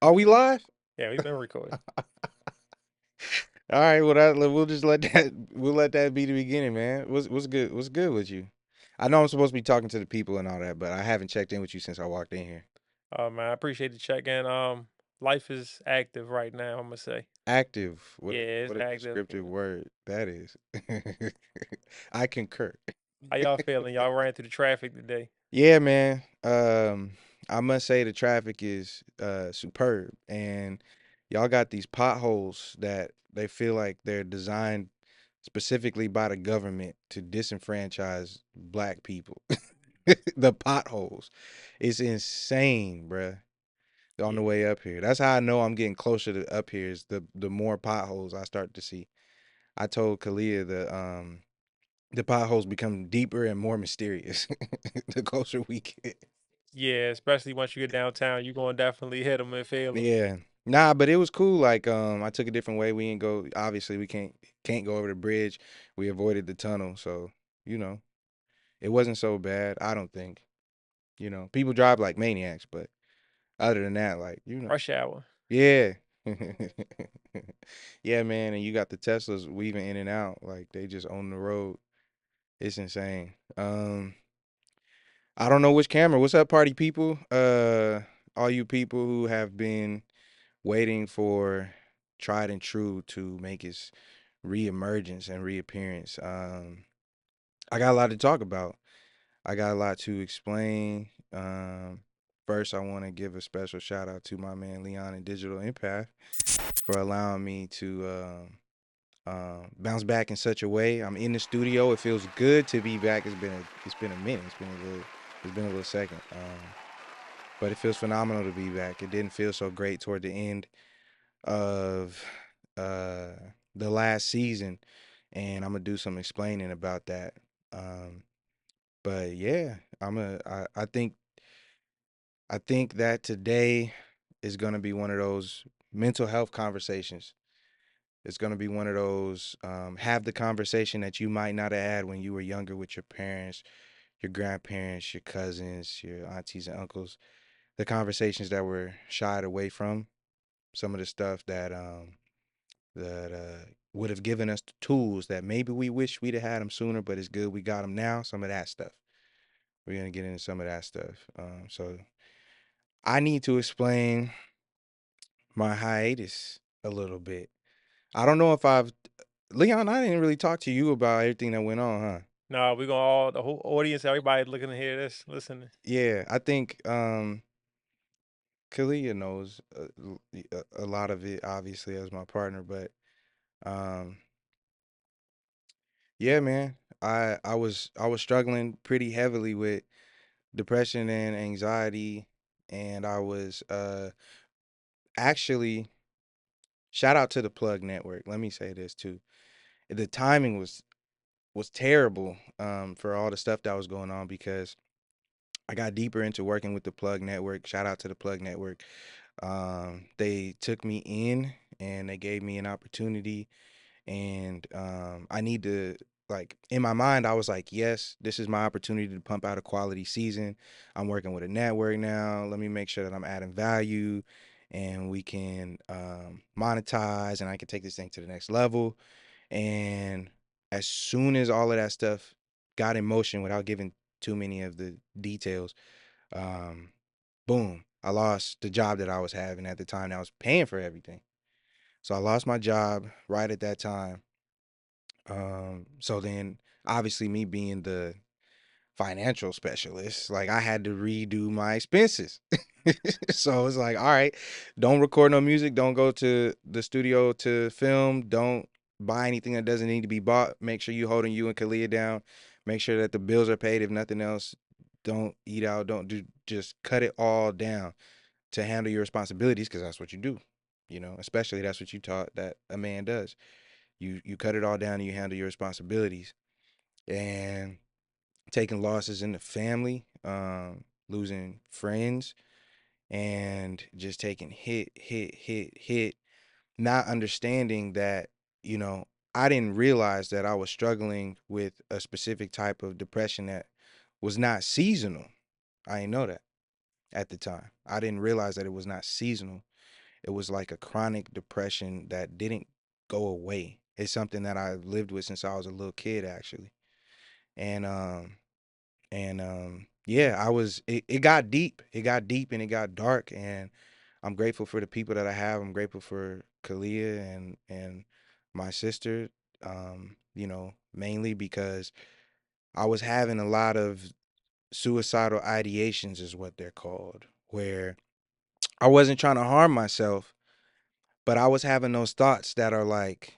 Are we live? Yeah, we've been recording. All right. Well, we'll just let that be the beginning, man. What's good? What's good with you? I know I'm supposed to be talking to the people and all that, but I haven't checked in with you since I walked in here. Man, I appreciate the check in. Life is active right now, I'm gonna say. Active. Yeah, it's What a active. descriptive word that is. I concur. How y'all feeling? Y'all ran through the traffic today. Yeah, man. I must say the traffic is superb, and y'all got these potholes that they feel like they're designed specifically by the government to disenfranchise black people. The potholes, it's insane, bruh. On the Yeah. way up here, that's how I know I'm getting closer to up here. Is the more potholes I start to see. I told Kalia the potholes become deeper and more mysterious the closer we get. Yeah, especially once you get downtown, you're gonna definitely hit them and feel them. Yeah. Nah, but it was cool. Like, I took a different way. We didn't go. Obviously, we can't go over the bridge. We avoided the tunnel, so you know, it wasn't so bad. I don't think. People drive like maniacs, but other than that, like, Rush hour. yeah, yeah, man. And you got the Teslas weaving in and out, like they just own the road. It's insane. I don't know which camera. What's up, party people? All you people who have been waiting for tried and true to make its reemergence and reappearance. I got a lot to talk about. I got a lot to explain. First, I want to give a special shout out to my man Leon and Digital Empath for allowing me to bounce back in such a way. I'm in the studio. It feels good to be back. It's been a minute. It's been a little second. But it feels phenomenal to be back. It didn't feel so great toward the end of uh the last season, and I'm gonna do some explaining about that. Um, but yeah, I think that today is gonna be one of those mental health conversations. It's gonna be one of those have the conversation that you might not have had when you were younger with your parents, your grandparents, your cousins, your aunties and uncles. The conversations that were shied away from, some of the stuff that would have given us the tools that maybe we wish we'd have had them sooner, but it's good we got them now. Some of that stuff. We're gonna get into some of that stuff. So I need to explain my hiatus a little bit. I don't know if I've Leon. I didn't really talk to you about everything that went on, huh? No, we're gonna all the whole audience, everybody looking to hear this, listening. Yeah, I think Kalia knows a lot of it, obviously as my partner, but um, yeah, man, I was struggling pretty heavily with depression and anxiety, and I was actually shout out to the Plug Network. Let me say this too. The timing was terrible for all the stuff that was going on because I got deeper into working with the Plug Network. Shout out to the Plug Network. They took me in and they gave me an opportunity, and I need to, like, in my mind I was like, yes, this is my opportunity to pump out a quality season. I'm working with a network now. Let me make sure that I'm adding value and we can monetize and I can take this thing to the next level. And as soon as all of that stuff got in motion, without giving too many of the details, um, boom, I lost the job that I was having at the time that was paying for everything. So I lost my job right at that time. So then obviously me being the financial specialist, like I had to redo my expenses. So it's like, all right, don't record no music, don't go to the studio to film, don't buy anything that doesn't need to be bought. Make sure you holding you and Kalia down. Make sure that the bills are paid. If nothing else, don't eat out, don't do just cut it all down to handle your responsibilities because that's what you do. Especially that's what you taught that a man does. You cut it all down and you handle your responsibilities. And taking losses in the family, losing friends, and just taking hit, not understanding that, you know, I didn't realize that I was struggling with a specific type of depression that was not seasonal. I didn't know that at the time. I didn't realize that it was not seasonal. It was like a chronic depression that didn't go away. It's something that I lived with since I was a little kid, actually. And yeah, it got deep. It got deep and it got dark. And I'm grateful for the people that I have. I'm grateful for Kalia and my sister. Mainly because I was having a lot of suicidal ideations, is what they're called, where I wasn't trying to harm myself, but I was having those thoughts that are like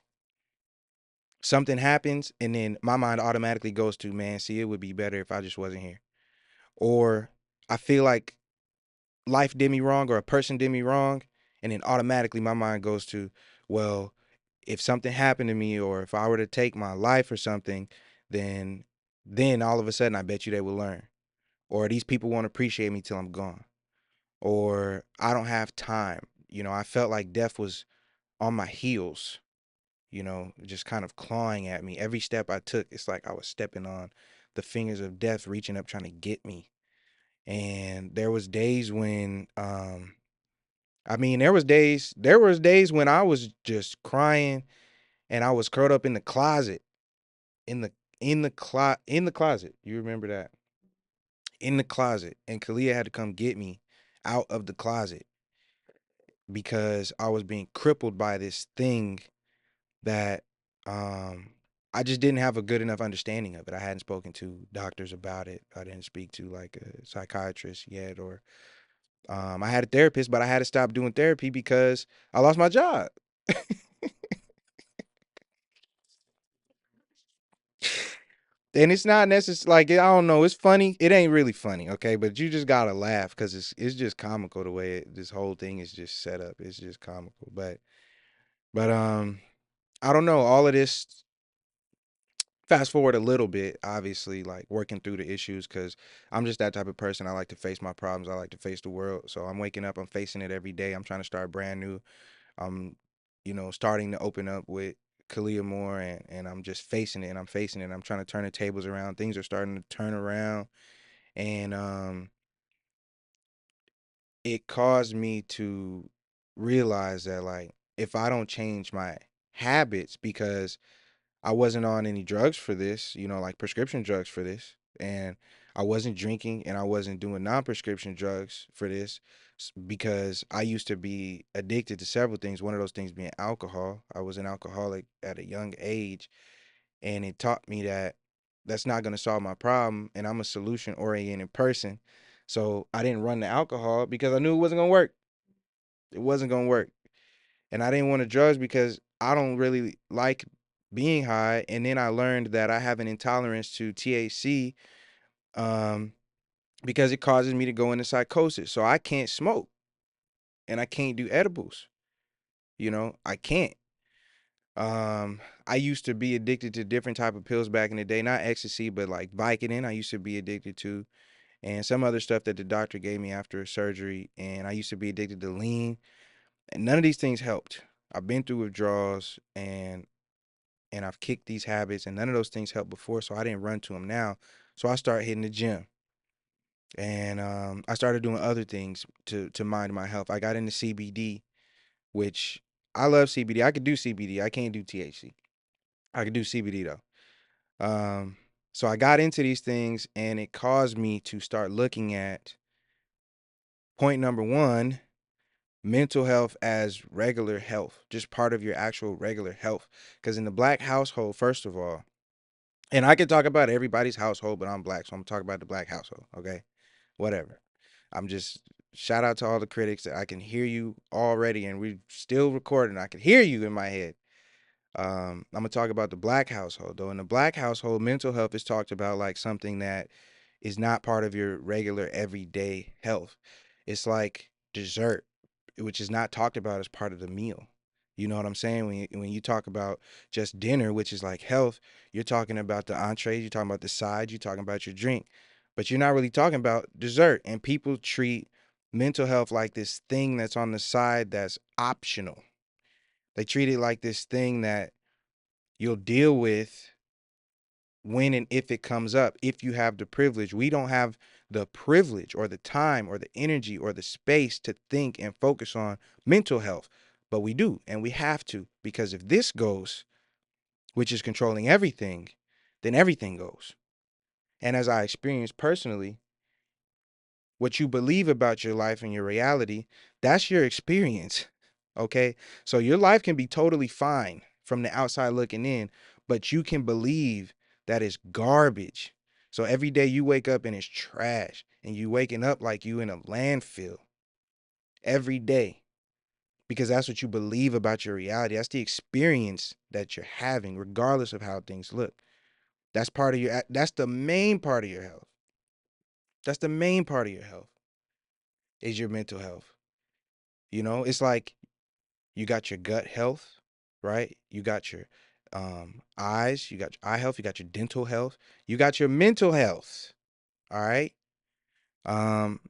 something happens and then my mind automatically goes to, man, see, it would be better if I just wasn't here. Or I feel like life did me wrong or a person did me wrong, and then automatically my mind goes to, well, if something happened to me or if I were to take my life or something, then then all of a sudden I bet you they will learn. Or these people won't appreciate me till I'm gone. Or I don't have time. I felt like death was on my heels, just kind of clawing at me. Every step I took, it's like I was stepping on the fingers of death, reaching up, trying to get me. And there was days when, there was days when I was just crying and I was curled up in the closet, in the, in the closet. You remember that? In the closet. And Kalia had to come get me out of the closet because I was being crippled by this thing that um I just didn't have a good enough understanding of it. I hadn't spoken to doctors about it. I didn't speak to like a psychiatrist yet, or I had a therapist, but I had to stop doing therapy because I lost my job. And it's not necessary. Like, I don't know. It's funny. It ain't really funny, okay? But you just gotta laugh because it's just comical the way this whole thing is just set up. It's just comical. But I don't know. All of this, fast forward a little bit, obviously, like working through the issues, because I'm just that type of person. I like to face my problems. I like to face the world. So I'm waking up, I'm facing it every day. I'm trying to start brand new. I'm, starting to open up with Kalia more, and I'm just facing it and I'm facing it. I'm trying to turn the tables around. Things are starting to turn around. And it caused me to realize that, like, if I don't change my habits, because I wasn't on any drugs for this, like prescription drugs for this. And I wasn't drinking and I wasn't doing non-prescription drugs for this, because I used to be addicted to several things. One of those things being alcohol. I was an alcoholic at a young age, and it taught me that that's not going to solve my problem. And I'm a solution oriented person. So I didn't run to alcohol because I knew it wasn't going to work. It wasn't going to work. And I didn't want to drugs because I don't really like being high. And then I learned that I have an intolerance to THC, um, because it causes me to go into psychosis. So I can't smoke and I can't do edibles. I can't. I used to be addicted to different type of pills back in the day, not ecstasy, but like Vicodin. I used to be addicted to, and some other stuff that the doctor gave me after surgery. And I used to be addicted to lean, and none of these things helped. I've been through withdrawals, and I've kicked these habits, and none of those things helped before, so I didn't run to them now. So I started hitting the gym, and I started doing other things to mind my health. I got into CBD, which I love CBD. I could do CBD. I can't do THC. I could do CBD though. So I got into these things, and it caused me to start looking at point number one, mental health as regular health, just part of your actual regular health. Because in the black household, first of all, and I can talk about everybody's household, but I'm black, so I'm talking about the black household. Okay, whatever. I'm just shout out to all the critics. That I can hear you already, and we're still recording. I can hear you in my head. I'm gonna talk about the black household though. In the black household, mental health is talked about like something that is not part of your regular everyday health. It's like dessert, which is not talked about as part of the meal. You know what I'm saying? When you talk about just dinner, which is like health, you're talking about the entrees, you're talking about the sides, you're talking about your drink, but you're not really talking about dessert. And people treat mental health like this thing that's on the side that's optional. They treat it like this thing that you'll deal with when and if it comes up, if you have the privilege. We don't have the privilege or the time or the energy or the space to think and focus on mental health, but we do, and we have to, because if this goes, which is controlling everything, then everything goes. And as I experienced personally, what you believe about your life and your reality, that's your experience. Okay. So your life can be totally fine from the outside looking in, but you can believe that it's garbage. So every day you wake up and it's trash, and you waking up like you in a landfill every day, because that's what you believe about your reality. That's the experience that you're having, regardless of how things look. That's part of your, that's the main part of your health. That's the main part of your health is your mental health. It's like you got your gut health, right? You got your eyes, you got your eye health, you got your dental health, you got your mental health. All right. Um,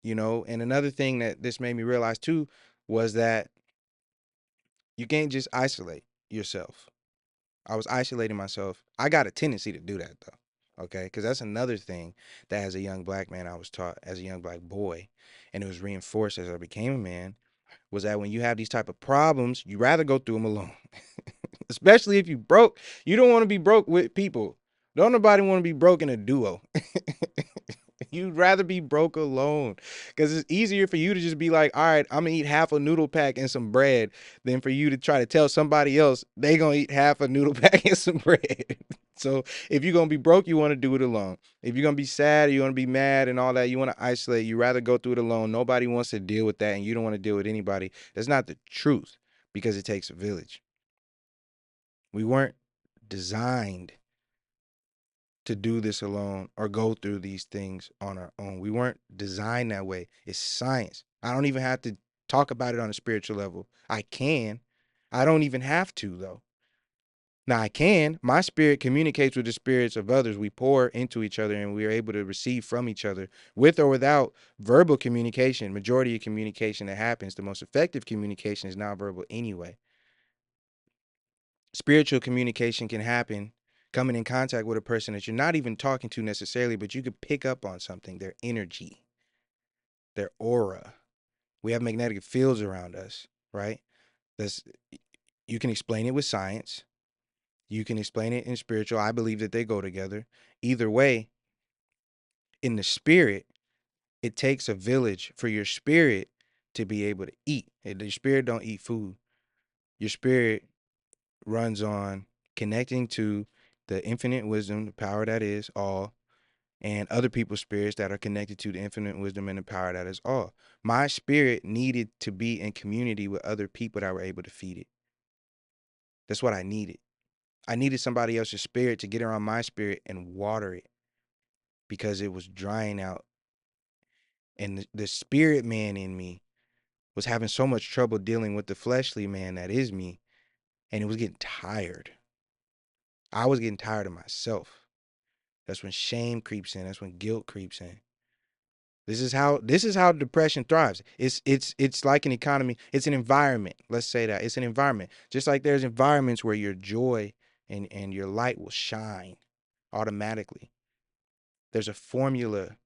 and another thing that this made me realize too was that you can't just isolate yourself. I was isolating myself. I got a tendency to do that though. Okay, because that's another thing that as a young black man I was taught, as a young black boy, and it was reinforced as I became a man, was that when you have these type of problems, you rather go through them alone. Especially if you broke. You don't want to be broke with people. Don't nobody want to be broke in a duo. You'd rather be broke alone, because it's easier for you to just be like, all right, I'm gonna eat half a noodle pack and some bread, than for you to try to tell somebody else they gonna eat half a noodle pack and some bread. So if you're gonna be broke, you want to do it alone. If you're gonna be sad, or you want to be mad and all that, you want to isolate. You rather go through it alone. Nobody wants to deal with that, and you don't want to deal with anybody. That's not the truth, because it takes a village. We weren't designed to do this alone or go through these things on our own. We weren't designed that way. It's science. I don't even have to talk about it on a spiritual level. I can. I don't even have to, though. Now I can. My spirit communicates with the spirits of others. We pour into each other and we are able to receive from each other, with or without verbal communication. Majority of communication that happens, the most effective communication is nonverbal anyway. Spiritual communication can happen coming in contact with a person that you're not even talking to necessarily, but you could pick up on something, their energy, their aura. We have magnetic fields around us, right? That's, you can explain it with science. You can explain it in spiritual. I believe that they go together. Either way, in the spirit, it takes a village for your spirit to be able to eat. Your spirit don't eat food. Your spirit runs on connecting to the infinite wisdom, the power that is all, and other people's spirits that are connected to the infinite wisdom and the power that is all. My spirit needed to be in community with other people that were able to feed it. That's what I needed. I needed somebody else's spirit to get around my spirit and water it, because it was drying out. And the spirit man in me was having so much trouble dealing with the fleshly man that is me, and it was getting tired. I was getting tired of myself. That's when shame creeps in. That's when guilt creeps in. This is how depression thrives. It's like an economy. It's an environment. Let's say that. It's an environment. Just like there's environments where your joy and your light will shine automatically. There's a formula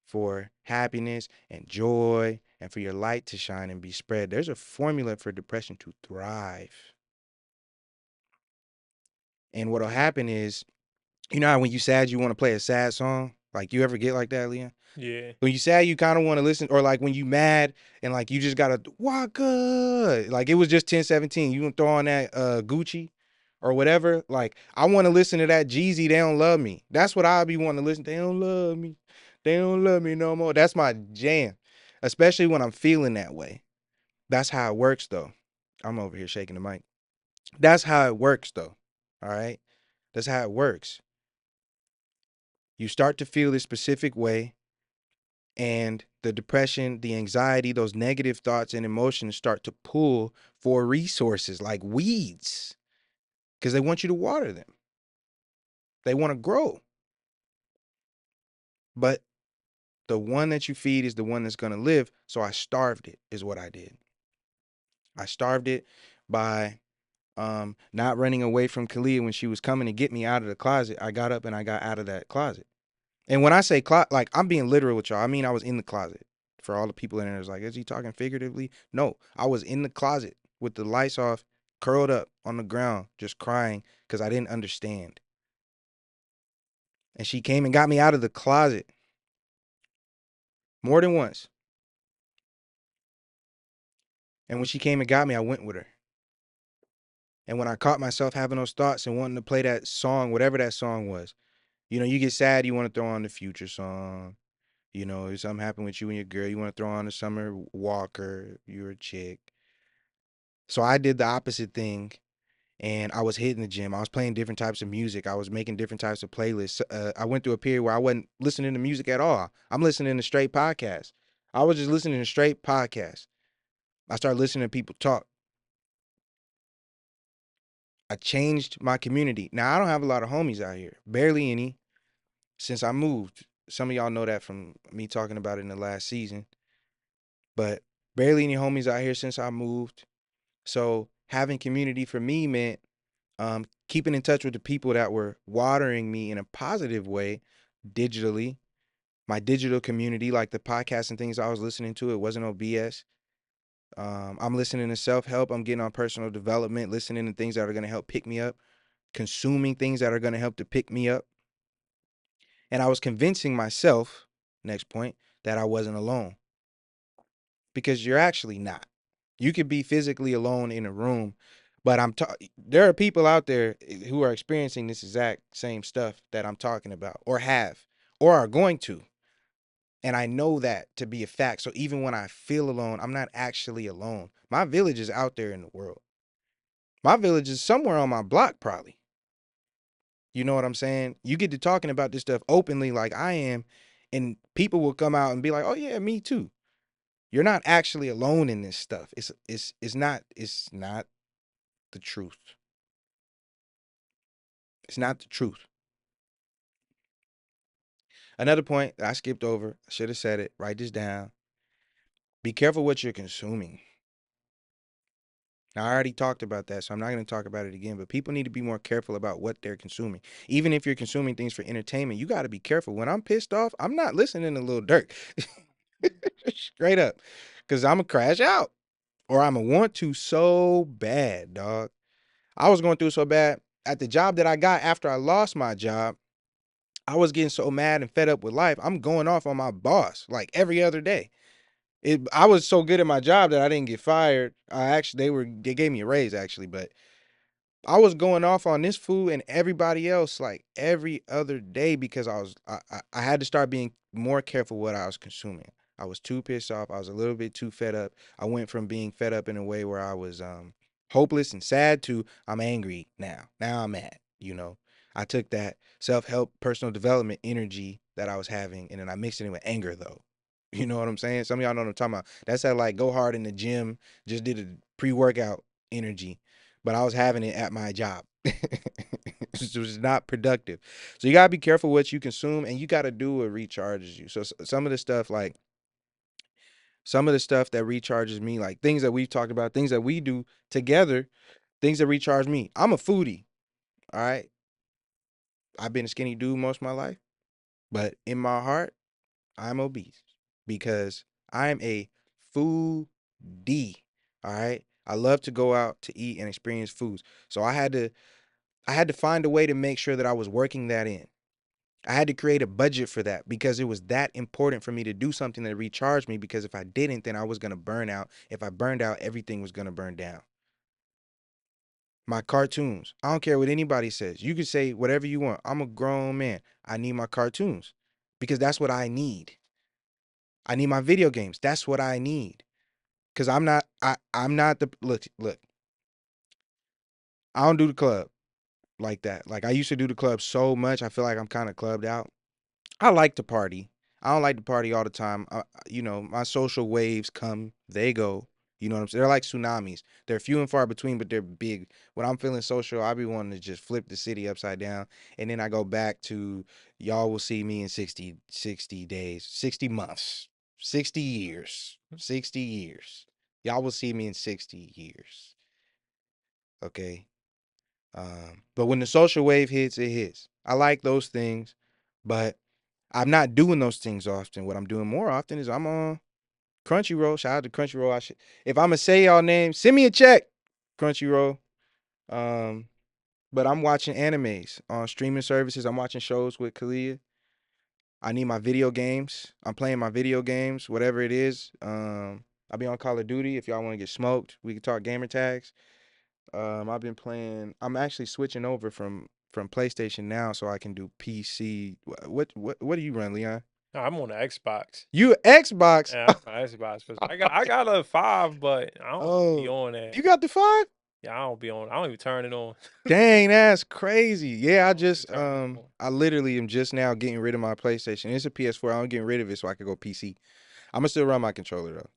for happiness and joy and for your light to shine and be spread. There's a formula for depression to thrive. And what'll happen is, how when you sad you want to play a sad song? Like, you ever get like that, Leon? Yeah. When you sad, you kind of want to listen, or like when you mad and like you just gotta Waka. Like, it was just 1017. You can throw on that Gucci or whatever. Like, I want to listen to that Jeezy, They Don't Love Me. That's what I'll be wanting to listen. They don't love me. They don't love me no more. That's my jam. Especially when I'm feeling that way. That's how it works though. I'm over here shaking the mic. That's how it works though. All right. That's how it works. You start to feel this specific way, and the depression, the anxiety, those negative thoughts and emotions start to pull for resources like weeds, because they want you to water them. They want to grow. But the one that you feed is the one that's going to live. So I starved it, is what I did. I starved it by Not running away from Kalia when she was coming to get me out of the closet. I got up and I got out of that closet. And when I say closet, like I'm being literal with y'all. I mean I was in the closet. For all the people in there, it's like, is he talking figuratively? No, I was in the closet with the lights off, curled up on the ground, just crying because I didn't understand. And she came and got me out of the closet more than once. And when she came and got me, I went with her. And when I caught myself having those thoughts and wanting to play that song, whatever that song was, you get sad, you want to throw on the Future song. If something happened with you and your girl, you want to throw on the Summer Walker, you're a chick. So I did the opposite thing and I was hitting the gym. I was playing different types of music. I was making different types of playlists. I went through a period where I wasn't listening to music at all. I'm listening to straight podcasts. I was just listening to straight podcasts. I started listening to people talk. I changed my community. Now I don't have a lot of homies out here, barely any, since I moved. Some of y'all know that from me talking about it in the last season, but barely any homies out here since I moved. So having community for me meant keeping in touch with the people that were watering me in a positive way digitally. My digital community, like the podcasts and things I was listening to, it wasn't no BS. I'm listening to self help. I'm getting on personal development, listening to things that are going to help pick me up, consuming things that are going to help to pick me up. And I was convincing myself, next point, that I wasn't alone because you're actually not. You could be physically alone in a room, but there are people out there who are experiencing this exact same stuff that I'm talking about or have or are going to. And I know that to be a fact. So even when I feel alone, I'm not actually alone. My village is out there in the world. My village is somewhere on my block, probably. You know what I'm saying? You get to talking about this stuff openly like I am, and people will come out and be like, "Oh yeah, me too." You're not actually alone in this stuff. It's not the truth. It's not the truth. Another point that I skipped over, I should have said it. Write this down. Be careful what you're consuming. Now, I already talked about that, so I'm not going to talk about it again, but people need to be more careful about what they're consuming. Even if you're consuming things for entertainment, you got to be careful. When I'm pissed off, I'm not listening to Lil Durk. Straight up. Because I'm going to crash out or I'm going to want to so bad, dog. I was going through so bad at the job that I got after I lost my job. I was getting so mad and fed up with life. I'm going off on my boss like every other day. I was so good at my job that I didn't get fired. They gave me a raise actually, but I was going off on this fool and everybody else like every other day because I had to start being more careful what I was consuming. I was too pissed off. I was a little bit too fed up. I went from being fed up in a way where I was hopeless and sad to I'm angry now. Now I'm mad, you know. I took that self-help personal development energy that I was having and then I mixed it in with anger though. You know what I'm saying? Some of y'all know what I'm talking about. That's that like go hard in the gym, just did a pre-workout energy but I was having it at my job. It was not productive. So you gotta be careful what you consume, and you gotta do what recharges you. So some of the stuff, like some of the stuff that recharges me, like things that we've talked about, things that we do together, things that recharge me. I'm a foodie. All right. I've been a skinny dude most of my life, but in my heart, I'm obese because I'm a foodie. All right. I love to go out to eat and experience foods. So I had to find a way to make sure that I was working that in. I had to create a budget for that because it was that important for me to do something that recharged me because if I didn't, then I was going to burn out. If I burned out, everything was going to burn down. My cartoons. I don't care what anybody says. You can say whatever you want. I'm a grown man. I need my cartoons because that's what I need. I need my video games. That's what I need. Cuz I'm not the look. I don't do the club like that. Like I used to do the club so much, I feel like I'm kind of clubbed out. I like to party. I don't like to party all the time. My social waves come, they go. You know what I'm saying? They're like tsunamis. They're few and far between, but they're big. When I'm feeling social, I be wanting to just flip the city upside down. And then I go back to y'all will see me in 60 days, 60 months, 60 years, 60 years. Y'all will see me in 60 years. Okay. But when the social wave hits, it hits. I like those things, but I'm not doing those things often. What I'm doing more often is I'm on Crunchyroll. Shout out to Crunchyroll. If I'm gonna say y'all names, send me a check. Crunchyroll. Um, but I'm watching animes on streaming services. I'm watching shows with Kalia. I need my video games. I'm playing my video games, whatever it is. I'll be on Call of Duty. If y'all want to get smoked, we can talk gamer tags. I've been playing. I'm actually switching over from PlayStation now, so I can do PC. What do you run, Leon? No, I'm on the Xbox. You Xbox? Yeah, I'm on Xbox 'cause I got a 5, but I don't even be Oh, on that. you got the five? Yeah, I don't be on. I don't even turn it on. Dang, that's crazy. Yeah, I don't even turn it on. I literally am just now getting rid of my PlayStation. It's a PS4. I'm getting rid of it so I can go PC. I'm gonna still run my controller though.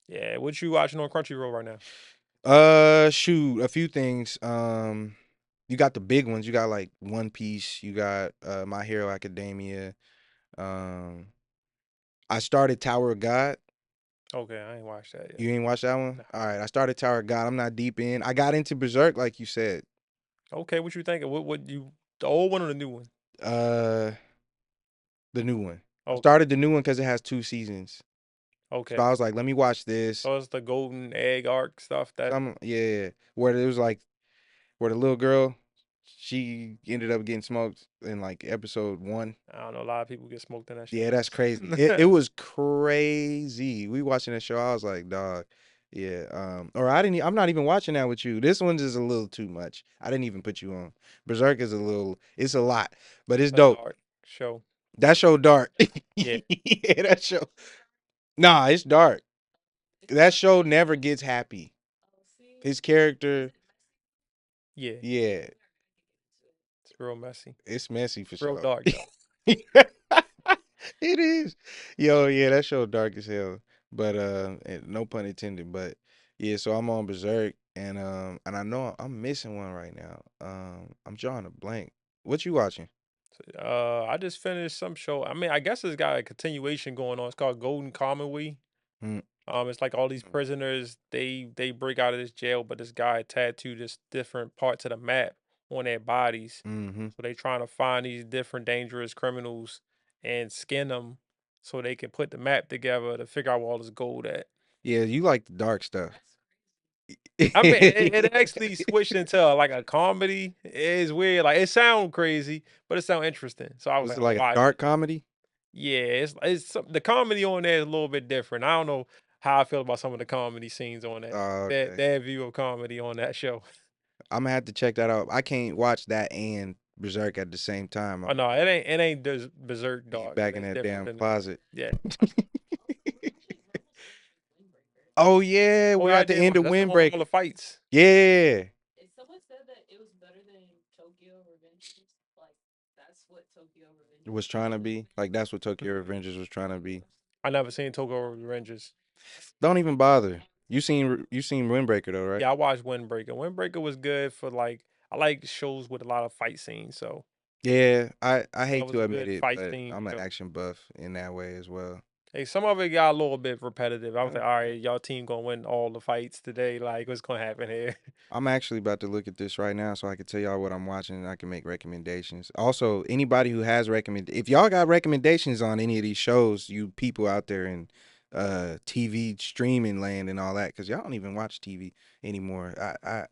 Yeah, what you watching on Crunchyroll right now? Shoot, a few things. You got the big ones. You got like One Piece. You got My Hero Academia. Um, I started Tower of God. Okay, I ain't watched that yet. You ain't watched that one? Nah. All right, I started Tower of God. I'm not deep in. I got into Berserk, like you said. Okay, what you thinking? What you the old one or the new one? Uh, the new one. I Okay, started the new one because it has 2 seasons. So okay. I was like, let me watch this. So it's the golden egg arc stuff that Yeah, where it was like where the little girl, she ended up getting smoked in like episode 1. I don't know. A lot of people get smoked in that Yeah, that's crazy. show. It was crazy. We watching that show. I was like, dog. Yeah. Or I didn't. I'm not even watching that with you. This one's just a little too much. I didn't even put you on. Berserk is a little. It's a lot, but it's A dope. dark show. That show dark. Yeah, Yeah, that show. Nah, it's dark. That show never gets happy. His character. yeah. Yeah, It's real messy. it's messy for Real sure. dark though. It is. Yo, yeah, that show dark as hell. But no pun intended. But yeah, so I'm on Berserk and I know I'm missing one right now. I'm drawing a blank. What you watching? I just finished some show. I mean, I guess it's got a continuation going on. It's called Golden Commonwealth. Mm, It's like all these prisoners, they break out of this jail, but this guy tattooed this different parts of the map on their bodies. mm-hmm. So they trying to find these different dangerous criminals and skin them so they can put the map together to figure out where all this gold at. Yeah, you like the dark stuff. I mean, it actually switched into like a comedy. It's weird. Like it sounds crazy, but it sounds interesting. So I was Was like, it I'm like gonna a watch dark it. comedy? Yeah, the comedy on there is a little bit different. I don't know how I feel about some of the comedy scenes on that. Oh, That okay. that view of comedy on that show. I'm gonna have to check that out. I can't watch that and Berserk at the same time. Oh no, it ain't berserk Be dog. back in It's that different damn than that. closet. Yeah. Oh yeah, Oh we're yeah, I at the did end watch. of That's the one with all Windbreaker. the fights. Yeah. Was trying to be like that's what Tokyo Revengers was trying to be. I never seen Tokyo Revengers. Don't even bother. You seen Windbreaker though, right? Yeah, I watched Windbreaker. Windbreaker was good for like I like shows with a lot of fight scenes. So Yeah, I that hate was to a admit good it, fight but scene I'm an show. action buff in that way as well. Hey, some of it got a little bit repetitive. I was Uh, like, all right, y'all team gonna win all the fights today. Like, what's gonna happen here? I'm actually about to look at this right now so I can tell y'all what I'm watching and I can make recommendations. Also, anybody who has if y'all got recommendations on any of these shows, you people out there in TV streaming land and all that, because y'all don't even watch TV anymore.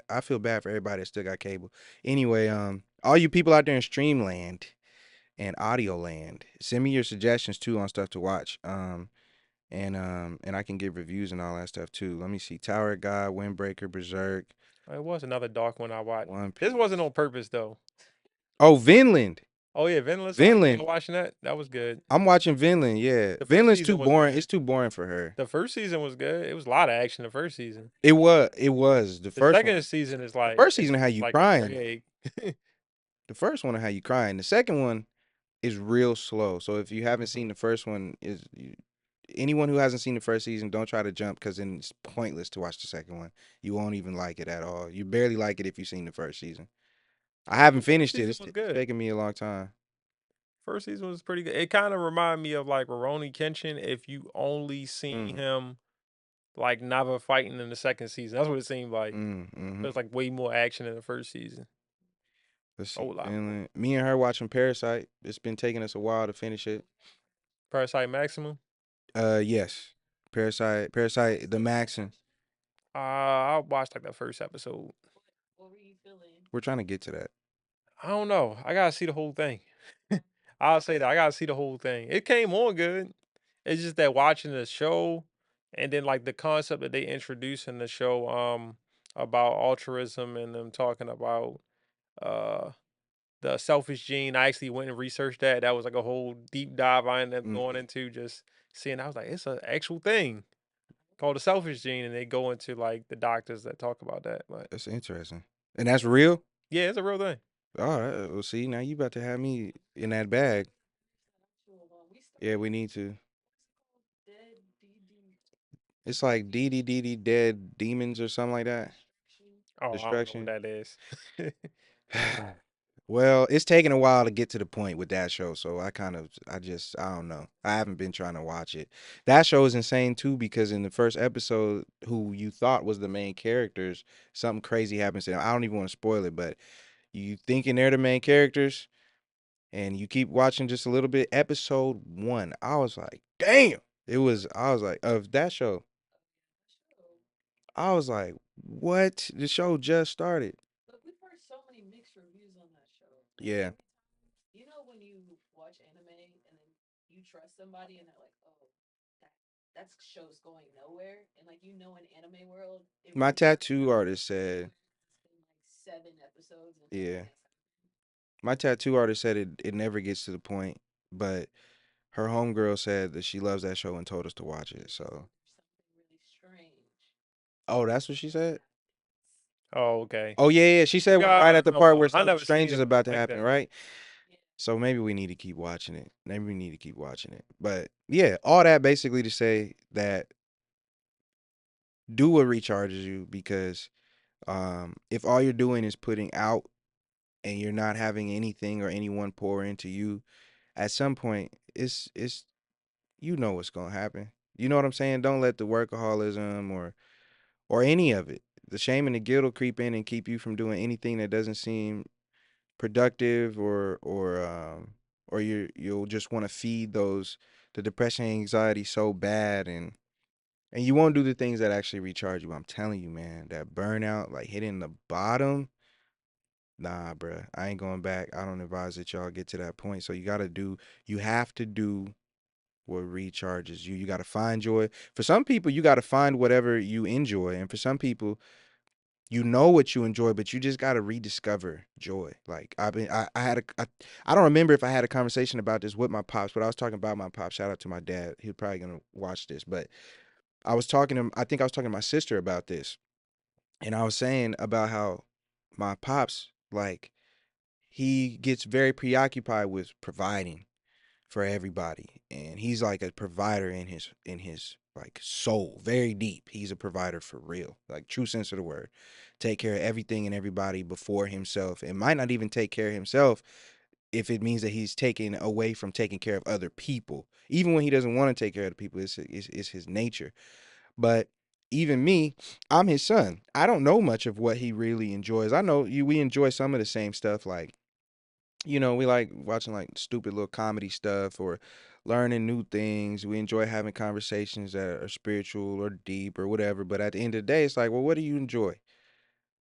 I feel bad for everybody that still got cable. Anyway, all you people out there in Streamland and Audio Land, send me your suggestions too on stuff to watch. And I can give reviews and all that stuff too. Let me see. Tower of God, Windbreaker, Berserk, It was another dark one I watched. One This Piece. wasn't on purpose though. Oh, Vinland. Oh yeah, Vinland Saga. Vinland. Y'all watching that? That was good. I'm watching Vinland. Yeah, The first Vinland's too season was boring. good. It's too boring for her. The first season was good. It was a lot of action the first season. It was. It was the The first one. second season is The like first season had it's you like a crying. drag. The first one had you crying. The second one is real slow. So if you haven't Mhm. seen the first one, anyone who hasn't seen the first season, don't try to jump because then it's pointless to watch the second one. You won't even like it at all. You barely like it if you've seen the first season. I haven't The first finished it. season It's, was it's good. taking me a long time. First season was pretty good. It kind of reminded me of like Rurouni Kenshin if you only seen Mm. him like never fighting in the second season. That's what it seemed like. Mm-hmm. There's like way more action in the first season. Let's A see, whole lot more. Finland. Me and her watching Parasite. It's been taking us a while to finish it. Parasite Maximum. Yes. Parasite, the Maxim. I watched like the first episode. We're trying to get to that. I don't know. I gotta see the whole thing. I'll say that I gotta see the whole thing. It came on good. It's just that watching the show and then like the concept that they introduced in the show, about altruism and them talking about uh the selfish gene. I actually went and researched that. That was like a whole deep dive I ended up going Mm, into just seeing. I was like, it's an actual thing called the selfish gene, and they go into like the doctors that talk about that. But that's interesting. And that's real? yeah, it's a real thing. All right. Well, see, now you about to have me in that bag. Yeah, we need to. It's like DDDD Dead Demons or something like that. Oh, I don't know what Destruction. that is. Well, it's taking a while to get to the point with that show, so I don't know. I haven't been trying to watch it. That show is insane too because in the first episode, who you thought was the main characters, something crazy happens to them. I don't even want to spoil it, but you thinking they're the main characters, and you keep watching just a little bit. Episode one, I was like, damn. I was like, of that show, I was like, what? The show just started. Yeah. My tattoo artist said, yeah. My tattoo artist said it never gets to the point, but her homegirl said that she loves that show and told us to watch it. So, oh, that's what she said? Oh, okay. Oh, yeah, yeah. She said Yeah, right I at the don't part know. where I something never strange seen is it about to like happen, that. right? So maybe we need to keep watching it. Maybe we need to keep watching it. But yeah, all that basically to say that do what recharges you because if all you're doing is putting out and you're not having anything or anyone pour into you, at some point it's you know what's gonna happen. You know what I'm saying? Don't let the workaholism or any of it, the shame and the guilt will creep in and keep you from doing anything that doesn't seem productive or you'll just want to feed those the depression and anxiety so bad and you won't do the things that actually recharge you. I'm telling you, man, that burnout, like hitting the bottom, nah, bruh. I ain't going back. I don't advise that y'all get to that point. So you have to do what recharges you. You got to find joy. For some people, you got to find whatever you enjoy. And for some people, you know what you enjoy, but you just got to rediscover joy. Like I had I don't remember if I had a conversation about this with my pops, but I was talking about my pops. Shout out to my dad. He's probably going to watch this, but I think I was talking to my sister about this. And I was saying about how my pops, like, he gets very preoccupied with providing for everybody. And he's like a provider in his like soul, very deep. He's a provider for real, like true sense of the word. Take care of everything and everybody before himself. And might not even take care of himself if it means that he's taking away from taking care of other people. Even when he doesn't want to take care of the people, it's his nature. But even me, I'm his son. I don't know much of what he really enjoys. I know we enjoy some of the same stuff, like, we like watching like stupid little comedy stuff or learning new things. We enjoy having conversations that are spiritual or deep or whatever. But at the end of the day, it's like, well, what do you enjoy?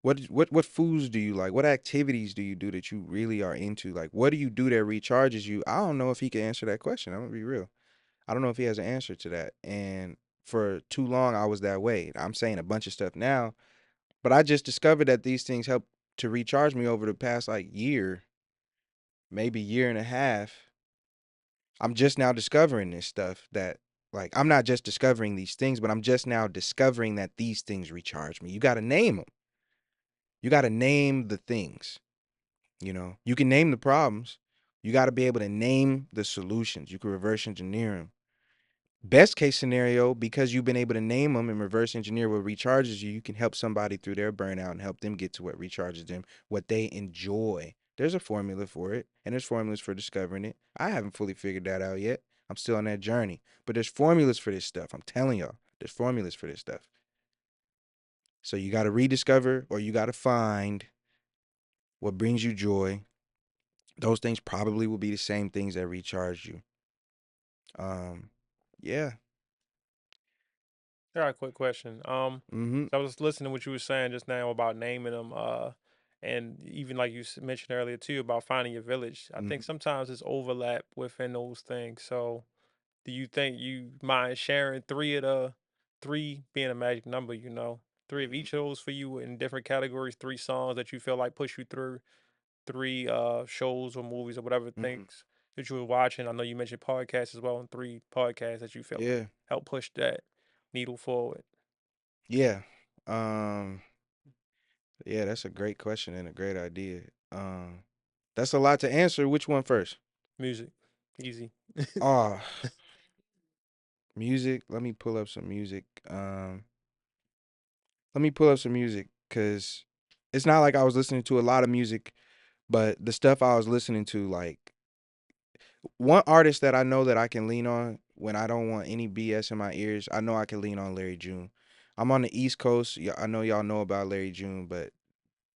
What foods do you like? What activities do you do that you really are into? Like, what do you do that recharges you? I don't know if he can answer that question. I'm gonna be real. I don't know if he has an answer to that. And for too long, I was that way. I'm saying a bunch of stuff now, but I just discovered that these things help to recharge me over the past like year, maybe year and a half. I'm just now discovering this stuff that, like, I'm not just discovering these things, but I'm just now discovering that these things recharge me. You got to name them. You got to name the things. You can name the problems. You got to be able to name the solutions. You can reverse engineer them. Best case scenario, because you've been able to name them and reverse engineer what recharges you, you can help somebody through their burnout and help them get to what recharges them, what they enjoy. There's a formula for it, and there's formulas for discovering it. I haven't fully figured that out yet. I'm still on that journey, but there's formulas for this stuff. I'm telling y'all. There's formulas for this stuff. So you got to rediscover or you got to find what brings you joy. Those things probably will be the same things that recharge you. Um, yeah. I got a quick question. Mm-hmm. So I was listening to what you were saying just now about naming them, and even like you mentioned earlier too about finding your village. I think Mm-hmm. sometimes it's overlap within those things. So, do you think you mind sharing three of the three being a magic number? Three of each of those for you in different categories. Three songs that you feel like push you through. Three shows or movies or whatever Mm-hmm. things that you were watching. I know you mentioned podcasts as well, and three podcasts that you felt Yeah. help push that needle forward. Yeah. Um, yeah, that's a great question and a great idea. That's a lot to answer. Which one first? Music, easy. Oh, music. Let me pull up some music. Let me pull up some music because it's not like I was listening to a lot of music, but the stuff I was listening to, like one artist that I know that I can lean on when I don't want any BS in my ears, I know I can lean on Larry June. I'm on the East Coast. I know y'all know about Larry June, but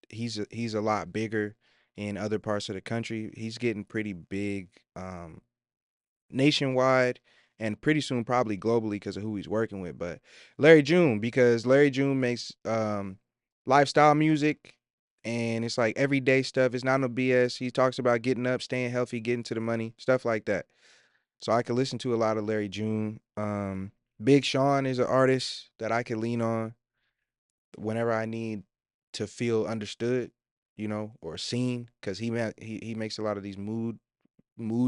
he's a lot bigger in other parts of the country. He's getting pretty big nationwide and pretty soon probably globally because of who he's working with. But Larry June, because Larry June makes lifestyle music and it's like everyday stuff. It's not no BS. He talks about getting up, staying healthy, getting to the money, stuff like that. So I could listen to a lot of Larry June. Big Sean is an artist that I could lean on whenever I need to feel understood, or seen, because he makes a lot of these mood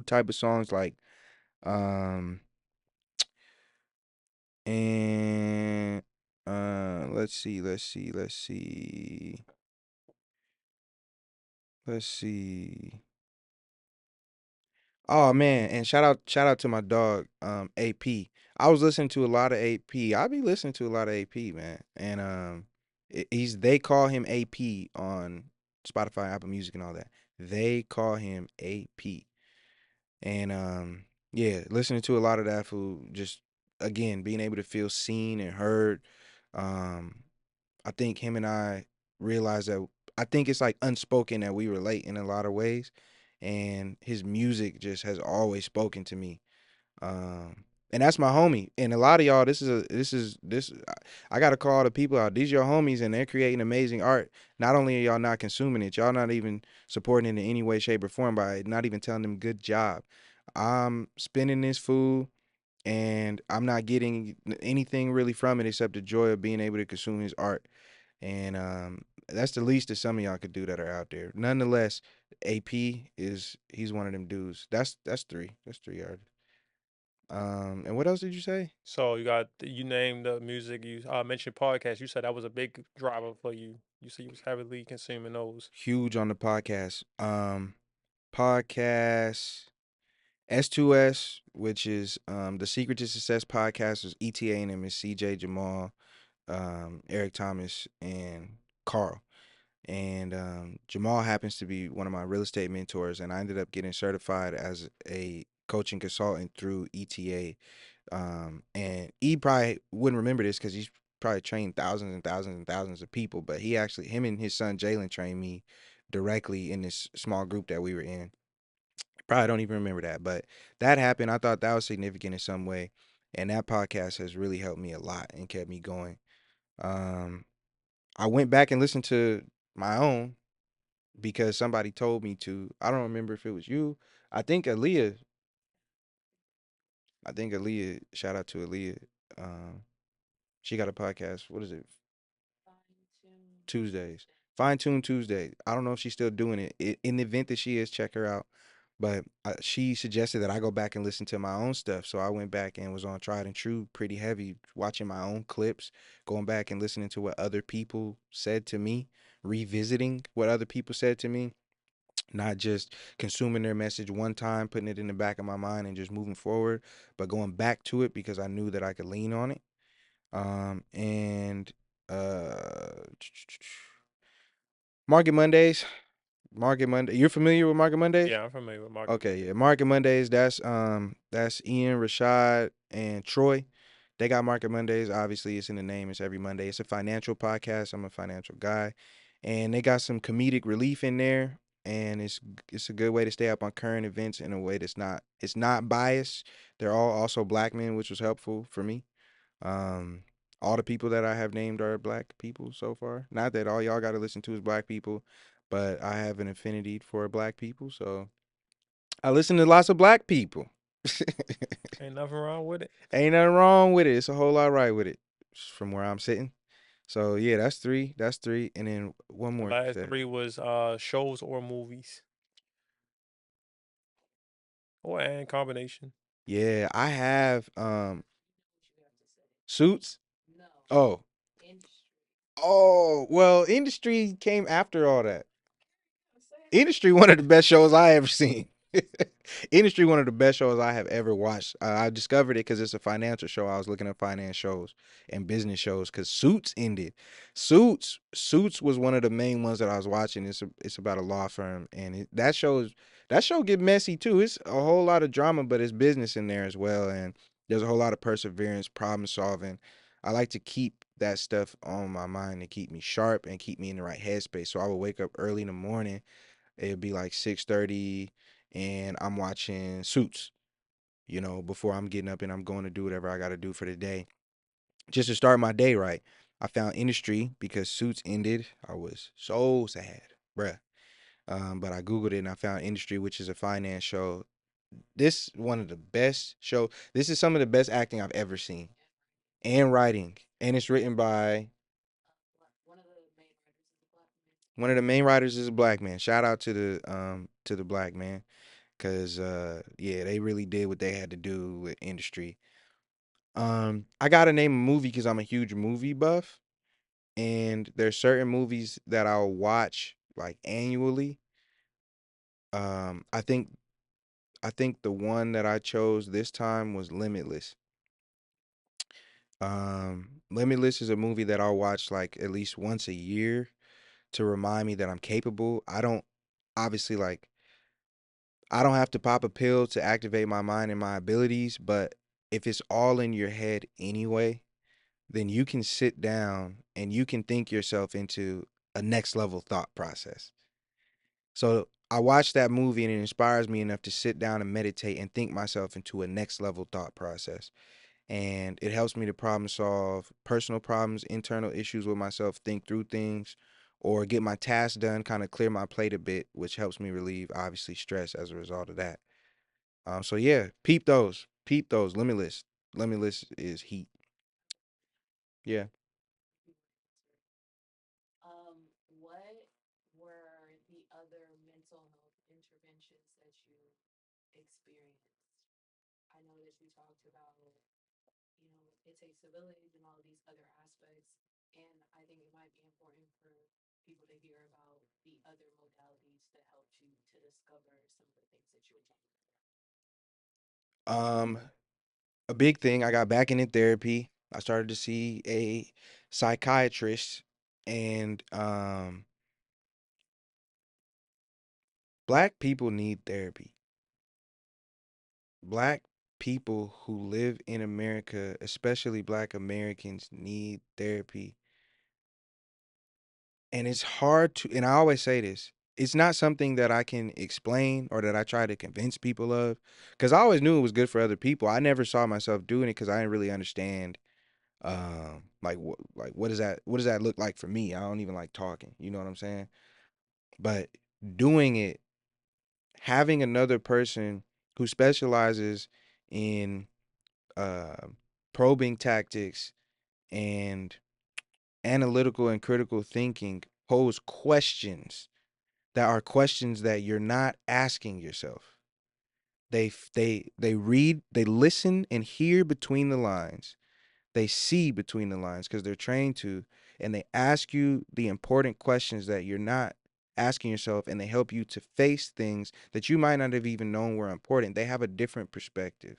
type of songs like um and let's see. Oh man, and shout out to my dog, AP. I was listening to a lot of AP. I be listening to a lot of AP, man. And they call him AP on Spotify, Apple Music and all that. They call him AP. And yeah, listening to a lot of that food, just again, being able to feel seen and heard. Um I think him and I realized that I think it's like unspoken that we relate in a lot of ways, and his music just has always spoken to me. And that's my homie. And a lot of y'all, I gotta call the people out. These are your homies, and they're creating amazing art. Not only are y'all not consuming it, y'all not even supporting it in any way, shape, or form by not even telling them good job. I'm spending this food and I'm not getting anything really from it except the joy of being able to consume his art. And that's the least that some of y'all could do that are out there. Nonetheless, he's one of them dudes. That's three. That's three artists. And what else did you say? So you named the music. You mentioned podcasts. You said that was a big driver for you. You said you was heavily consuming those. Huge on the podcast. Podcast S2S, which is the Secret to Success podcast, is ETA and them is CJ Jamal, Eric Thomas, and Carl. And Jamal happens to be one of my real estate mentors, and I ended up getting certified as a coaching consultant through ETA. And he probably wouldn't remember this because he's probably trained thousands and thousands and thousands of people, but him and his son Jalen trained me directly in this small group that we were in. Probably don't even remember that, but that happened. I thought that was significant in some way, and that podcast has really helped me a lot and kept me going. Um, I went back and listened to my own because somebody told me to. I don't remember if it was you. I think Aaliyah. I think Aaliyah. Shout out to Aaliyah. Um, she got a podcast. What is it? Tuesdays. Fine Tune Tuesday. I don't know if she's still doing it. In the event that she is, check her out. But she suggested that I go back and listen to my own stuff. So I went back and was on Tried and True pretty heavy, watching my own clips, going back and listening to what other people said to me, revisiting what other people said to me, not just consuming their message one time, putting it in the back of my mind and just moving forward, but going back to it because I knew that I could lean on it. And uh Market Mondays. Market Monday. You're familiar with Market Mondays? Yeah, I'm familiar with Market Okay, Mondays. yeah. Market Mondays, that's Ian, Rashad, and Troy. They got Market Mondays. Obviously, it's in the name. It's every Monday. It's a financial podcast. I'm a financial guy, and they got some comedic relief in there. And it's a good way to stay up on current events in a way that's not it's not biased. They're all also black men, which was helpful for me. Um, all the people that I have named are black people so far. Not that all y'all got to listen to is black people, but I have an affinity for black people, so I listen to lots of black people. Ain't nothing wrong with it. Ain't nothing wrong with it. It's a whole lot right with it from where I'm sitting. So yeah, that's three. That's three. And then one The more you last said. three was shows or movies or and combination. Yeah, I have Suits. Oh. Oh, well, Industry came after all that. Industry, one of the best shows I ever seen. Industry, one of the best shows I have ever watched. I discovered it because it's a financial show. I was looking at finance shows and business shows because Suits ended. Suits was one of the main ones that I was watching. It's about a law firm, and that show get messy too. It's a whole lot of drama, but it's business in there as well, and there's a whole lot of perseverance, problem solving. I like to keep that stuff on my mind to keep me sharp and keep me in the right headspace. So I would wake up early in the morning. It'd be like 6:30 and I'm watching Suits, before I'm getting up and I'm going to do whatever I got to do for the day. Just to start my day right. I found Industry because Suits ended. I was so sad, bruh. But I Googled it and I found Industry, which is a finance show. This one of the best show. This is some of the best acting I've ever seen. And writing. And it's written by one of the main writers is a black man. Shout out to the black man. Cause yeah, they really did what they had to do with Industry. I gotta name a movie because I'm a huge movie buff, and there's certain movies that I'll watch like annually. I think the one that I chose this time was Limitless. Limitless is a movie that I'll watch like at least once a year to remind me that I'm capable. I don't obviously like I don't have to pop a pill to activate my mind and my abilities, but if it's all in your head anyway, then you can sit down and you can think yourself into a next level thought process. So I watched that movie and it inspires me enough to sit down and meditate and think myself into a next level thought process. And it helps me to problem solve personal problems, internal issues with myself, think through things, or get my tasks done, kind of clear my plate a bit, which helps me relieve obviously stress as a result of that. So yeah, peep those. Limitless is heat. Yeah. Um, a big thing. I got back into therapy. I started to see a psychiatrist, and black people need therapy. Black people who live in America, especially black Americans, need therapy. And it's hard to, and I always say this, it's not something that I can explain or that I try to convince people of, because I always knew it was good for other people. I never saw myself doing it because I didn't really understand like what does that look like for me. I don't even like talking, you know what I'm saying? But doing it, having another person who specializes in uh, probing tactics and analytical and critical thinking pose questions that are questions that you're not asking yourself. They read, they listen and hear between the lines. They see between the lines because they're trained to, and they ask you the important questions that you're not asking yourself, and they help you to face things that you might not have even known were important. They have a different perspective.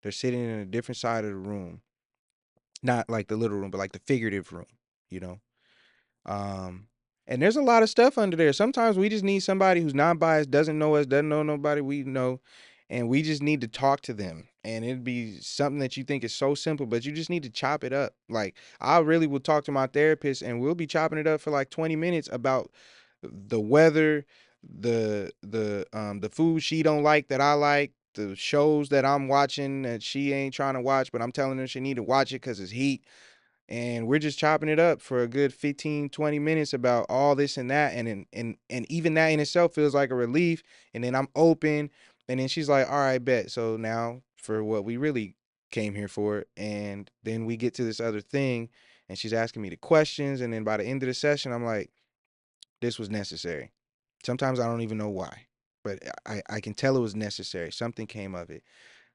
They're sitting in a different side of the room, not like the literal room, but like the figurative room, you know? Um, and there's a lot of stuff under there. Sometimes we just need somebody who's non biased, doesn't know us, doesn't know nobody we know, and we just need to talk to them. And it'd be something that you think is so simple, but you just need to chop it up. Like I really will talk to my therapist, and we'll be chopping it up for like 20 minutes about the weather, the food she don't like that I like, the shows that I'm watching that she ain't trying to watch, but I'm telling her she need to watch it because it's heat. And we're just chopping it up for a good 15, 20 minutes about all this and that. And even that in itself feels like a relief. And then I'm open. And then she's like, all right, bet. So now for what we really came here for. And then we get to this other thing, and she's asking me the questions. And then by the end of the session, I'm like, this was necessary. Sometimes I don't even know why, but I can tell it was necessary. Something came of it.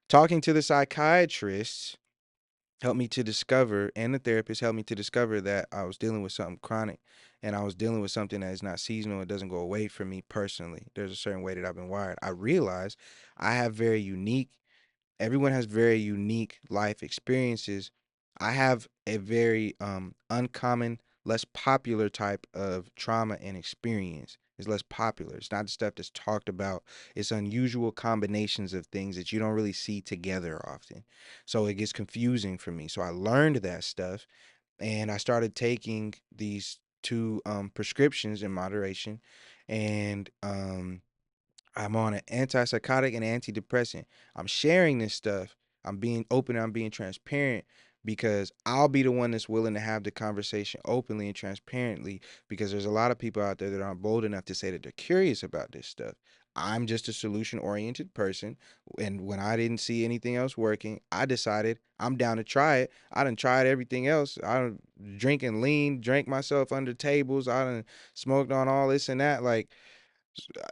Talking to the psychiatrist helped me to discover, and the therapist helped me to discover that I was dealing with something chronic, and I was dealing with something that is not seasonal. It doesn't go away from me personally. There's a certain way that I've been wired. I realized I have very unique, everyone has very unique life experiences. I have a very uncommon, less popular type of trauma and experience. It's less popular. It's not the stuff that's talked about. It's unusual combinations of things that you don't really see together often. So it gets confusing for me. So I learned that stuff, and I started taking these two prescriptions in moderation, and I'm on an antipsychotic and antidepressant. I'm sharing this stuff. I'm being open. I'm being transparent because I'll be the one that's willing to have the conversation openly and transparently, because there's a lot of people out there that aren't bold enough to say that they're curious about this stuff. I'm just a solution oriented person. And when I didn't see anything else working, I decided I'm down to try it. I done tried everything else. I done drinking lean, drank myself under tables. I done smoked on all this and that. Like,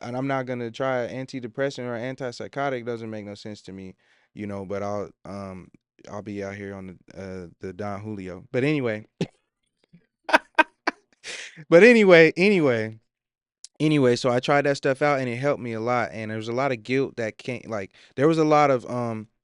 and I'm not gonna try an antidepressant or antipsychotic. Doesn't make no sense to me, But I'll be out here on the Don Julio. But anyway, so I tried that stuff out, and it helped me a lot. And there was a lot of guilt that came, like there was a lot of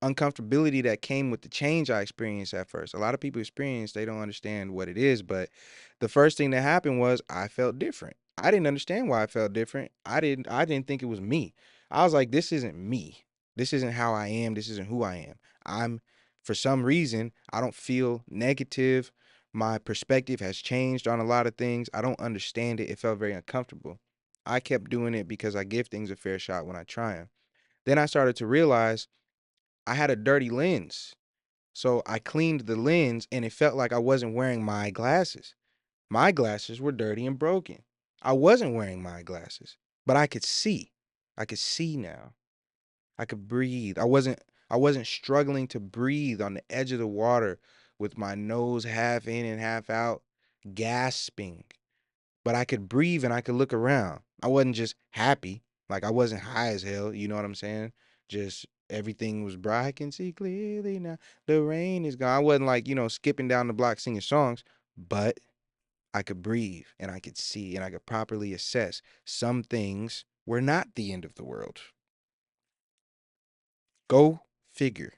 uncomfortability that came with the change I experienced at first. A lot of people experience, they don't understand what it is, but the first thing that happened was I felt different. I didn't understand why I felt different. I didn't think it was me. I was like, this isn't me. This isn't how I am. This isn't who I am. I'm For some reason, I don't feel negative. My perspective has changed on a lot of things. I don't understand it. It felt very uncomfortable. I kept doing it because I give things a fair shot when I try them. Then I started to realize I had a dirty lens. So I cleaned the lens, and it felt like I wasn't wearing my glasses. My glasses were dirty and broken. I wasn't wearing my glasses, but I could see. I could see now. I could breathe. I wasn't struggling to breathe on the edge of the water with my nose half in and half out, gasping, but I could breathe and I could look around. I wasn't just happy. Like I wasn't high as hell. You know what I'm saying? Just everything was bright. I can see clearly now. The rain is gone. I wasn't like, skipping down the block singing songs, but I could breathe and I could see and I could properly assess some things were not the end of the world. Go figure.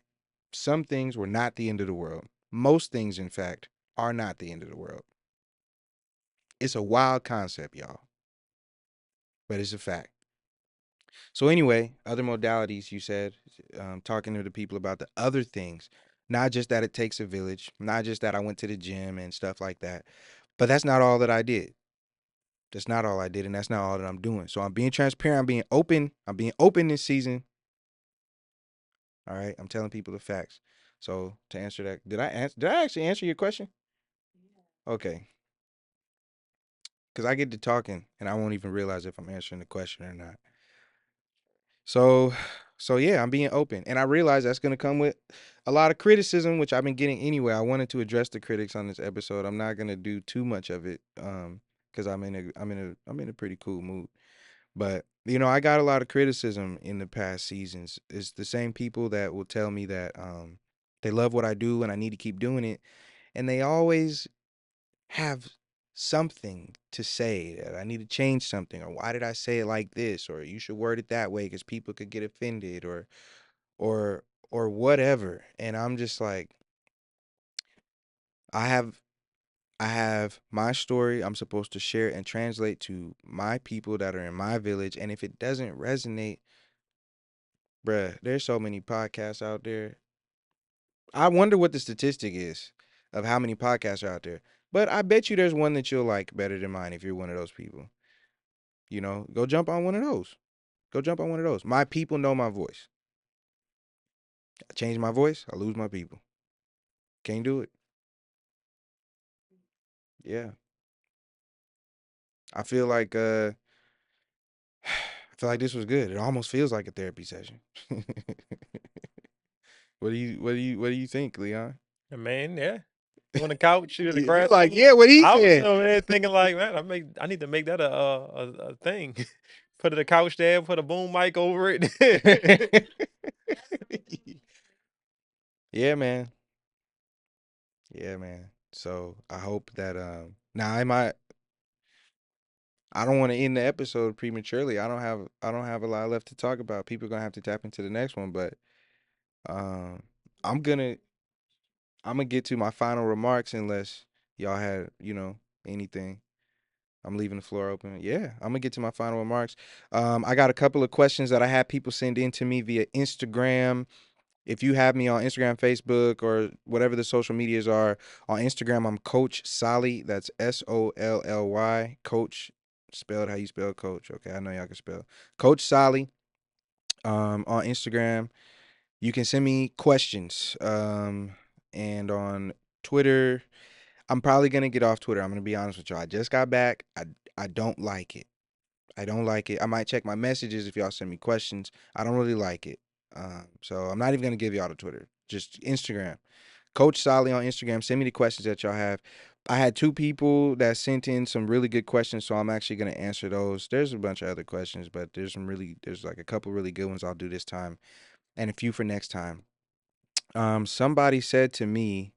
Some things were not the end of the world. Most things, in fact, are not the end of the world. It's a wild concept, y'all, but it's a fact. So anyway, other modalities you said, talking to the people about the other things, not just that it takes a village, not just that I went to the gym and stuff like that, but that's not all that I did. That's not all I did, and that's not all that I'm doing. So I'm being transparent. I'm being open. I'm being open this season. All right, I'm telling people the facts. So to answer that, Did I actually answer your question? Okay, because I get to talking and I won't even realize if I'm answering the question or not. So, so yeah, I'm being open, and I realize that's gonna come with a lot of criticism, which I've been getting anyway. I wanted to address the critics on this episode. I'm not gonna do too much of it, because I'm in a pretty cool mood. But I got a lot of criticism in the past seasons. It's the same people that will tell me that they love what I do and I need to keep doing it, and they always have something to say that I need to change something, or why did I say it like this, or you should word it that way because people could get offended, or or whatever. And I'm just like, I have I have my story I'm supposed to share and translate to my people that are in my village, and if it doesn't resonate, Bruh, there's so many podcasts out there. I wonder what the statistic is of how many podcasts are out there. But I bet you there's one that you'll like better than mine if you're one of those people. Go jump on one of those. Go jump on one of those. My people know my voice. I change my voice, I lose my people. Can't do it. Yeah. I feel like I feel like this was good. It almost feels like a therapy session. What do you think, Leon? And man, yeah. On the couch, shooting the You grass. like, yeah, what he I was said. sitting over there thinking like, man, I need to make that a thing. Put the couch there, put a boom mic over it. Yeah, man. Yeah, man. So I hope that now I don't want to end the episode prematurely. I don't have a lot left to talk about. People are gonna have to tap into the next one, but um I'm gonna I'm gonna get to my final remarks unless y'all had, anything. I'm leaving the floor open. Yeah, I'm gonna get to my final remarks. I got a couple of questions that I had people send in to me via Instagram. If you have me on Instagram, Facebook, or whatever the social medias are, on Instagram, I'm Coach Solly. That's Solly. Coach, spelled how you spell coach. Okay, I know y'all can spell. Coach Solly. On Instagram, you can send me questions. And on Twitter, I'm probably gonna get off Twitter. I'm gonna be honest with y'all. I just got back. I don't like it. I don't like it. I might check my messages if y'all send me questions. I don't really like it. So I'm not even gonna give y'all the Twitter. Just Instagram. Coach Solly on Instagram. Send me the questions that y'all have. I had two people that sent in some really good questions, so I'm actually gonna answer those. There's a bunch of other questions, but there's like a couple really good ones I'll do this time, and a few for next time. Somebody said to me,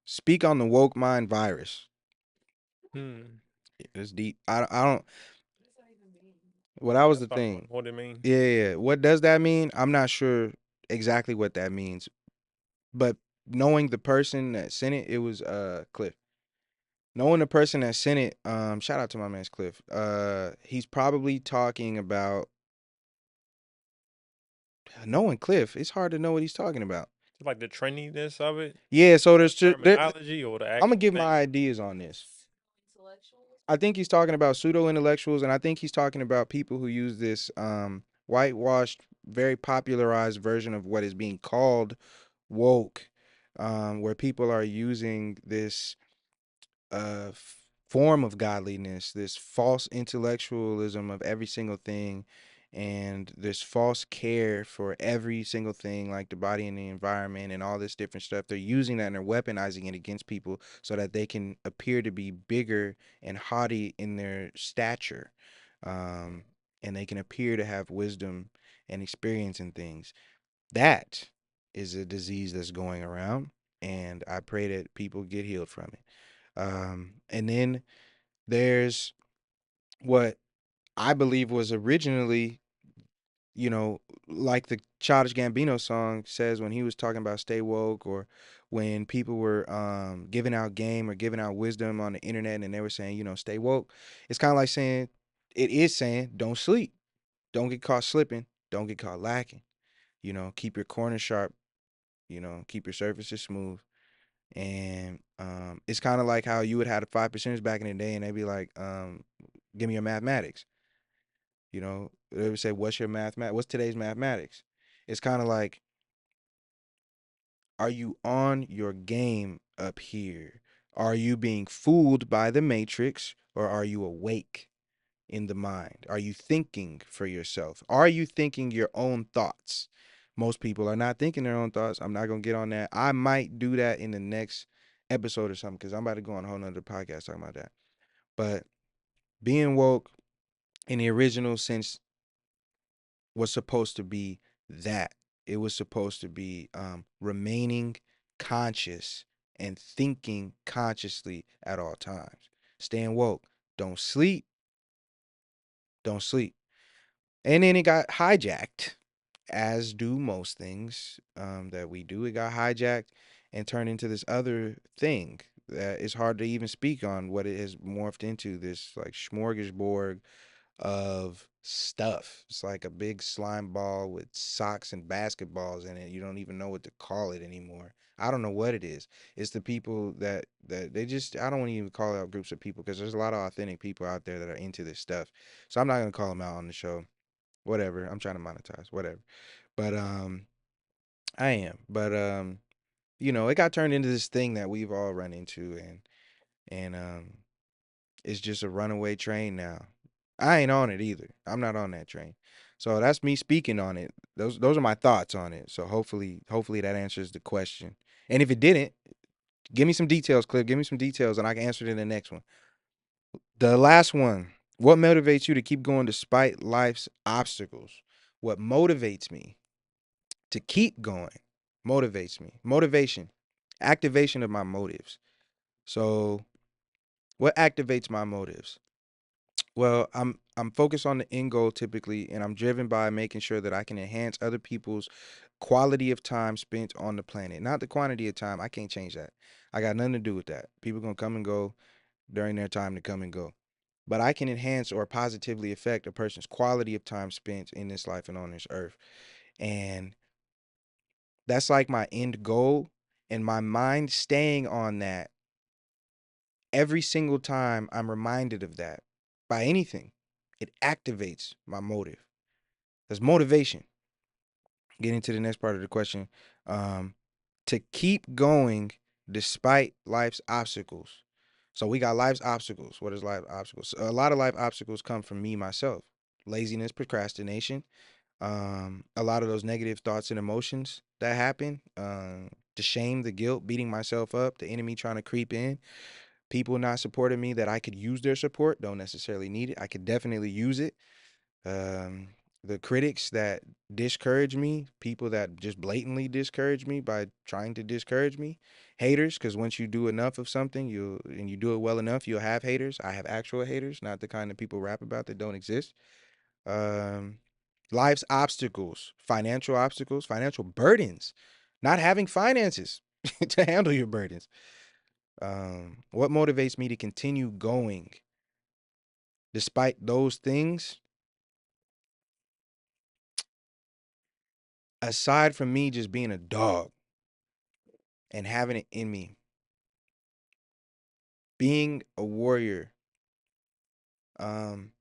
speak on the woke mind virus. Hmm. It's deep. I don't. Well, that was Let's the talk about thing. what it means. Yeah, yeah, yeah. What does that mean? I'm not sure exactly what that means, but knowing the person that sent it, it was Cliff. Knowing the person that sent it, shout out to my man's Cliff. He's probably talking about knowing Cliff. It's hard to know what he's talking about. Like the trendiness of it, Yeah, so the there, terminology, or the I'm gonna actual give thing. my ideas on this. I think he's talking about pseudo intellectuals, and I think he's talking about people who use this whitewashed, very popularized version of what is being called woke, where people are using this form of godliness, this false intellectualism of every single thing, and this false care for every single thing, like the body and the environment and all this different stuff. They're using that and they're weaponizing it against people so that they can appear to be bigger and haughty in their stature. Um, and they can appear to have wisdom and experience in things. That is a disease that's going around, and I pray that people get healed from it. And then there's what I believe was originally, you know, like the Childish Gambino song says when he was talking about stay woke, or when people were giving out game or giving out wisdom on the internet and they were saying, stay woke. It's kind of like saying, it is saying, don't sleep, don't get caught slipping, don't get caught lacking. Keep your corners sharp, keep your surfaces smooth. And it's kind of like how you would have the 5 percenters back in the day, and they'd be like, "Give me your mathematics." They would say, "What's your mathematics? What's today's mathematics?" It's kind of like, are you on your game up here? Are you being fooled by the matrix, or are you awake in the mind? Are you thinking for yourself? Are you thinking your own thoughts? Most people are not thinking their own thoughts. I'm not gonna get on that. I might do that in the next episode or something because I'm about to go on a whole nother podcast talking about that. But being woke in the original sense was supposed to be that. It was supposed to be remaining conscious and thinking consciously at all times. Staying woke. Don't sleep. Don't sleep. And then it got hijacked, as do most things that we do. It got hijacked and turned into this other thing that is hard to even speak on what it has morphed into, this like smorgasbord of stuff. It's like a big slime ball with socks and basketballs in it. You don't even know what to call it anymore. I don't know what it is. It's the people that they just I don't want to even call out groups of people because there's a lot of authentic people out there that are into this stuff. So I'm not gonna call them out on the show. Whatever. I'm trying to monetize. Whatever. But I am. But it got turned into this thing that we've all run into, and it's just a runaway train now. I ain't on it either. I'm not on that train. So that's me speaking on it. Those are my thoughts on it. So hopefully that answers the question. And if it didn't, give me some details, Cliff. Give me some details and I can answer it in the next one. The last one. What motivates you to keep going despite life's obstacles? What motivates me to keep going? Motivates me. Motivation. Activation of my motives. So, what activates my motives? Well, I'm focused on the end goal typically, and I'm driven by making sure that I can enhance other people's quality of time spent on the planet. Not the quantity of time. I can't change that. I got nothing to do with that. People gonna come and go during their time to come and go. But I can enhance or positively affect a person's quality of time spent in this life and on this earth. And that's like my end goal. And my mind staying on that every single time I'm reminded of that by anything, it activates my motive. That's motivation. Getting to the next part of the question, um, to keep going despite life's obstacles. So we got life's obstacles. What is life obstacles? A lot of life obstacles come from me myself. Laziness, procrastination, a lot of those negative thoughts and emotions that happen, the shame, the guilt, beating myself up, the enemy trying to creep in, people not supporting me that I could use their support, don't necessarily need it. I could definitely use it. Um, the critics that discourage me, people that just blatantly discourage me by trying to discourage me, haters, because once you do enough of something, you do it well enough, you'll have haters. I have actual haters, not the kind of people rap about that don't exist. Um, life's obstacles, financial burdens, not having finances to handle your burdens. What motivates me to continue going despite those things, aside from me just being a dog and having it in me, being a warrior, um,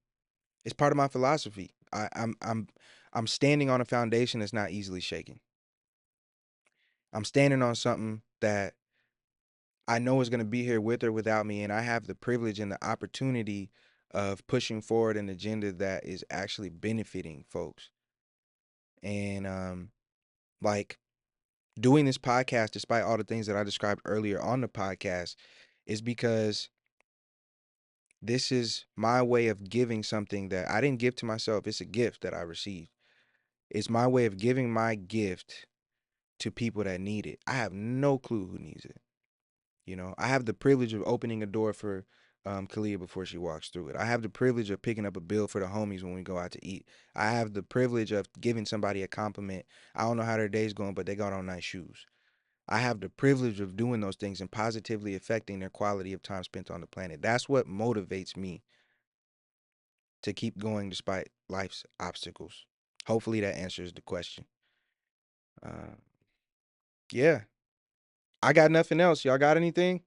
is part of my philosophy. I'm standing on a foundation that's not easily shaken. I'm standing on something that I know is going to be here with or without me, and I have the privilege and the opportunity of pushing forward an agenda that is actually benefiting folks. And like doing this podcast, despite all the things that I described earlier on the podcast, is because this is my way of giving something that I didn't give to myself. It's a gift that I received. It's my way of giving my gift to people that need it. I have no clue who needs it. I have the privilege of opening a door for Kalia before she walks through it. I have the privilege of picking up a bill for the homies when we go out to eat. I have the privilege of giving somebody a compliment. I don't know how their day's going, but they got on nice shoes. I have the privilege of doing those things and positively affecting their quality of time spent on the planet. That's what motivates me to keep going despite life's obstacles. Hopefully that answers the question. Uh, yeah, I got nothing else. Y'all got anything?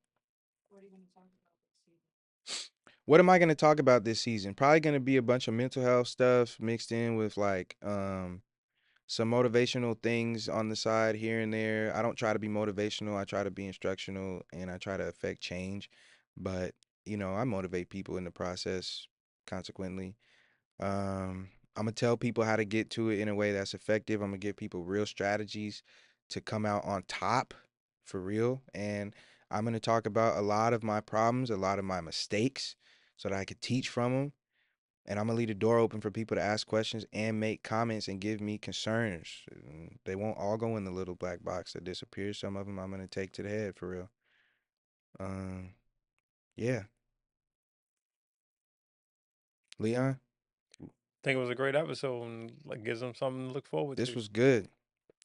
What am I going to talk about this season? Probably going to be a bunch of mental health stuff mixed in with like some motivational things on the side here and there. I don't try to be motivational. I try to be instructional and I try to affect change. But, I motivate people in the process consequently. I'm gonna tell people how to get to it in a way that's effective. I'm gonna give people real strategies to come out on top for real. And I'm gonna talk about a lot of my problems, a lot of my mistakes, so that I could teach from them. And I'm gonna leave the door open for people to ask questions and make comments and give me concerns. They won't all go in the little black box that disappears. Some of them I'm gonna take to the head for real. Um, yeah, Leon, Think it was a great episode and like gives them something to look forward this to. was good.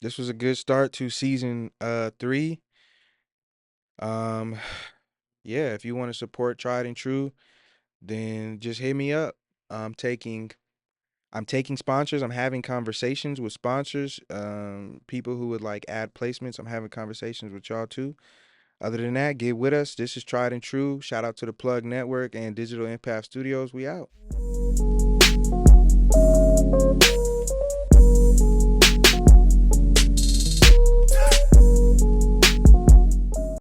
This was a good start to season 3. Um, yeah, if you want to support Tried and True, then just hit me up. I'm taking I'm taking sponsors. I'm having conversations with sponsors, people who would like add placements. I'm having conversations with y'all too. Other than that, get with us. This is Tried and True. Shout out to the Plug Network and Digital Impact Studios. We out.